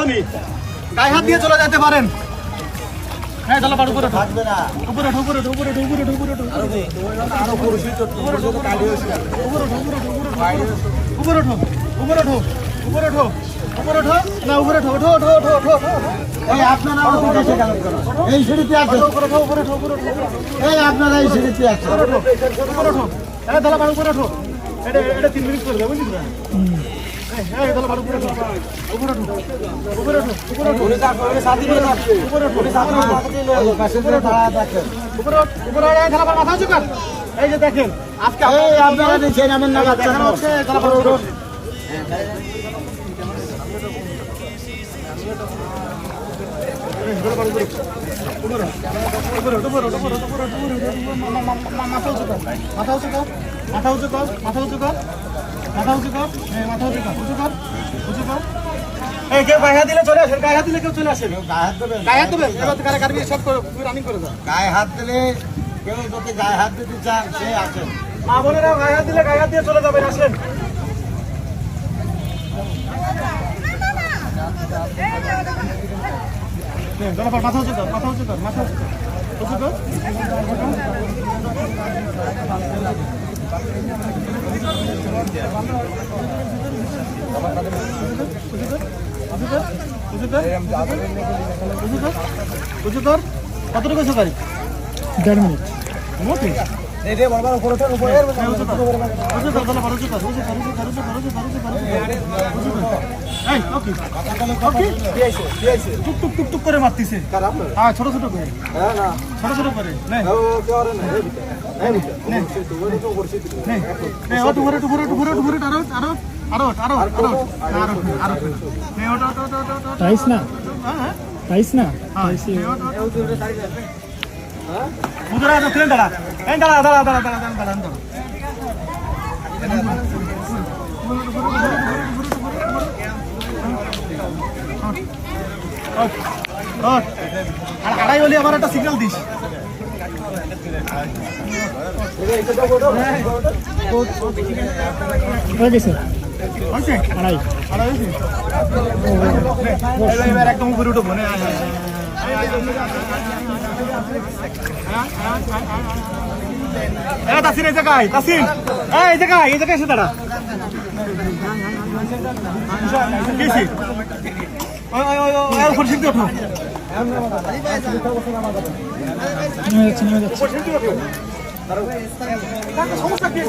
তুমি গায়ে হাত দিয়ে চলে যেতে পারেন। হ্যাঁ চলো উপরে ওঠো, উপরে ওঠো, উপরে ওঠো, উপরে ওঠো, উপরে ওঠো, উপরে ওঠো, আরো পুরুষই তো উপরে ওঠো, উপরে ওঠো, উপরে ওঠো, উপরে ওঠো, উপরে ওঠো, উপরে ওঠো, উপরে ওঠো, না উপরে ওঠো, ওঠো, ওঠো, ওঠো, ওঠো, এই আপনারা দেশে গেল এই সিঁড়িতে আছে উপরে ওঠো, উপরে ওঠো, উপরে ওঠো, এই আপনারা এই সিঁড়িতে আছে উপরে ওঠো, উপরে ওঠো, হ্যাঁ তাহলে বাড়ি উপরে ওঠো, এটা 3 মিনিট করবে বুঝলি না? হ্যাঁ তাহলে বাড়ি উপরে ওঠো, উপরে ওঠো, উপরে ওঠো, উপরে ওঠো, উপরে ওঠো, পাশে দিয়ে দাঁড়া দেখেন উপরে ওঠ, উপরে ওঠ, তাহলে আবার মাথা উঁচু কর। এই যে দেখেন আজকে এই আপনারা নিচে নামেন না বাচ্চা দেখানো হচ্ছে, তাহলে বাড়ি উপরে ওঠ। গায়ে হাত দিলে কেউ যদি গায়ে হাত দিতে চান সে আসেন গায়ে হাত দিয়ে চলে যাবেন, আসেন। মাথা উঁচু কর, মাথা উঁচু কর, মাথা উঁচু কর, উঁচু কর। কতটুকু উঁচু করি? 1.5 মিনিট। মোটে টুক করে মারতিছে, হ্যাঁ ছোট ছোট করে, ছোট ছোট করে আড়াই হলে আমার একটা সিগন্যাল দিস। একদম উপরে উঠবো না, তাসিন এই জায়গায়, তাসিন এই জায়গায় এসে দাঁড়া। উপর সিদ্ধি ওঠো, সমস্যা কি?